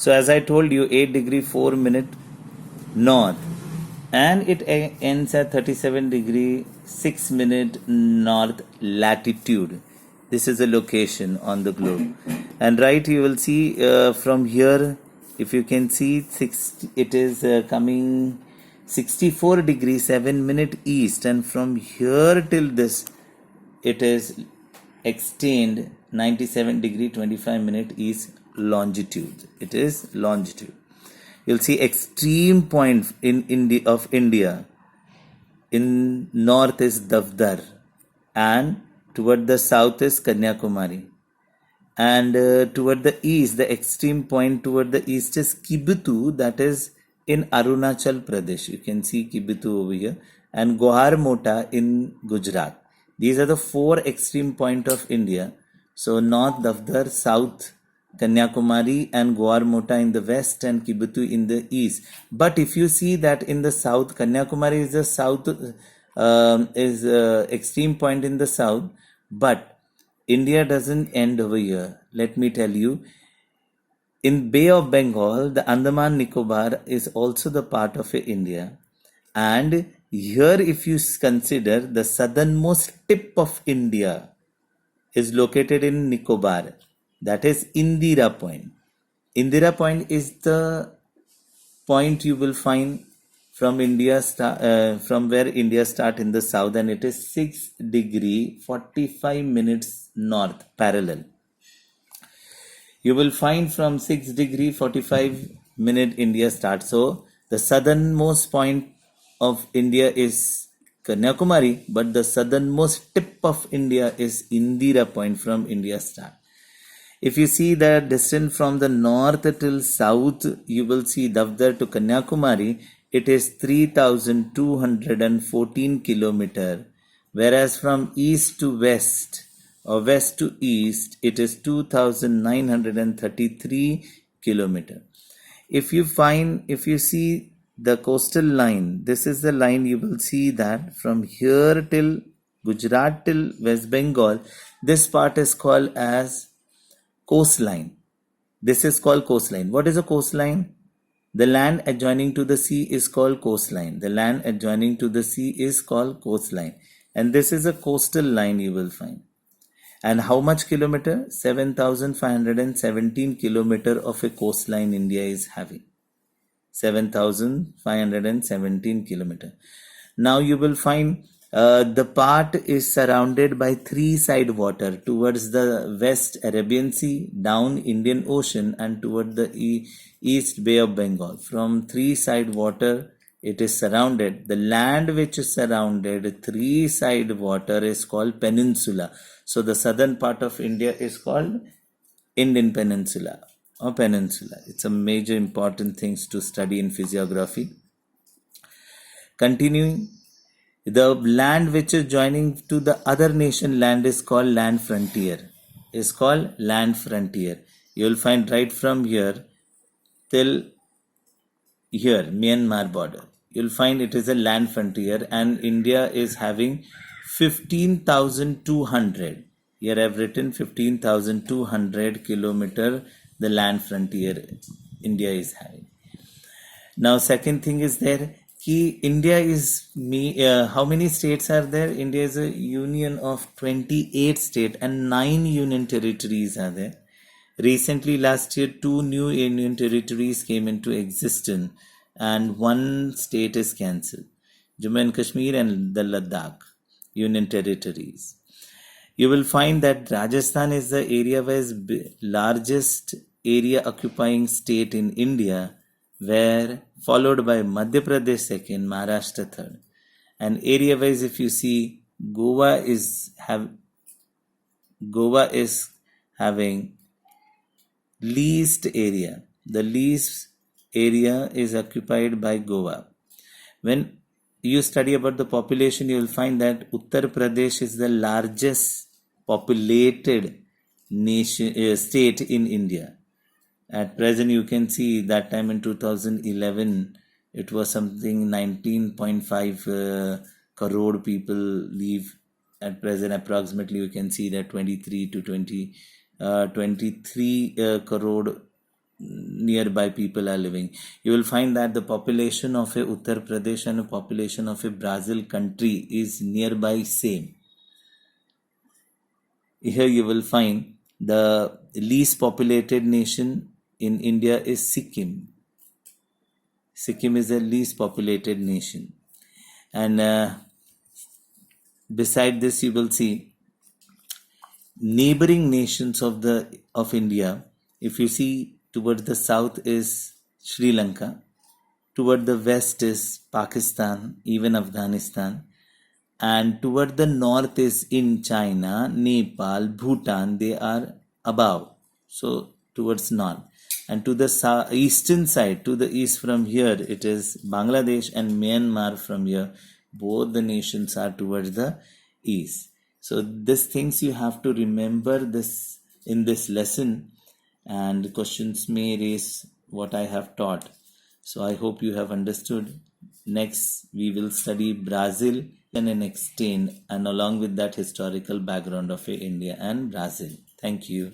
So as I told you, 8 degree 4 minute north, and it ends at 37 degree 6 minute north latitude. This is a location on the globe. And right, you will see from here, if you can see, it is coming 64 degree 7 minute east, and from here till this it is extend 97 degree 25 minute east longitude. It is longitude. You'll see extreme point in India. In north is Davdar, and toward the south is Kanyakumari, and toward the east, the extreme point toward the east is Kibitu, that is in Arunachal Pradesh. You can see Kibitu over here, and Gohar Mota in Gujarat. These are the four extreme point of India. So north Davdar, south Kanyakumari, and Gohar Mota in the west, and Kibitu in the east. But if you see that in the south, Kanyakumari is the south, extreme point in the south, but India doesn't end over here. Let me tell you, in Bay of Bengal, the Andaman Nicobar is also the part of India. And here, if you consider, the southernmost tip of India is located in Nicobar. That is Indira Point. Indira Point is the point you will find from from where India start in the south, and it is 6 degree 45 minutes north parallel. You will find from 6 degree 45 minute India start. So the southernmost point of India is Kanyakumari, but the southernmost tip of India is Indira Point from India start. If you see the distance from the north till south, you will see Davdar to Kanyakumari, it is 3,214 kilometer, whereas from east to west or west to east, it is 2,933 kilometer. If you see the coastal line, this is the line, you will see that from here till Gujarat till West Bengal, this part is called as coastline. This is called coastline. What is a coastline? The land adjoining to the sea is called coastline. The land adjoining to the sea is called coastline. And this is a coastal line you will find. And how much kilometer? 7,517 kilometer of a coastline India is having. 7,517 kilometer. Now you will find the part is surrounded by three side water, towards the west Arabian Sea, down Indian Ocean, and toward the east Bay of Bengal. From three side water it is surrounded. The land which is surrounded three side water is called peninsula. So the southern part of India is called Indian Peninsula or peninsula. It's a major important things to study in physiography. Continuing, the land which is joining to the other nation land is called land frontier. Is called land frontier. You will find right from here till here, Myanmar border. You'll find it is a land frontier, and India is having 15,200. Here I've written 15,200 kilometer the land frontier India is having. Now second thing is there, India is how many states are there? India is a union of 28 states and 9 union territories are there. Recently, last year, 2 new union territories came into existence and 1 state is cancelled. Jammu and Kashmir and the Ladakh union territories. You will find that Rajasthan is the area-wise largest area occupying state in India, where followed by Madhya Pradesh second, Maharashtra third. And area-wise, if you see, Goa is having least area. The least area is occupied by Goa. When you study about the population, you will find that Uttar Pradesh is the largest populated state in India. At present, you can see that time in 2011, it was something 19.5 crore people live. At present, approximately, you can see that 23 crore nearby people are living. You will find that the population of a Uttar Pradesh and a population of a Brazil country is nearby same. Here you will find the least populated nation in India is Sikkim. Sikkim is the least populated nation. And beside this, you will see neighboring nations of India. If you see, toward the south is Sri Lanka, toward the west is Pakistan, even Afghanistan, and toward the north is in China, Nepal, Bhutan. They are above, so towards north. And to the eastern side, to the east from here, it is Bangladesh and Myanmar. From here, both the nations are towards the east. So these things you have to remember this in this lesson, and questions may raise what I have taught. So I hope you have understood. Next, we will study Brazil and an extent, and along with that historical background of India and Brazil. Thank you.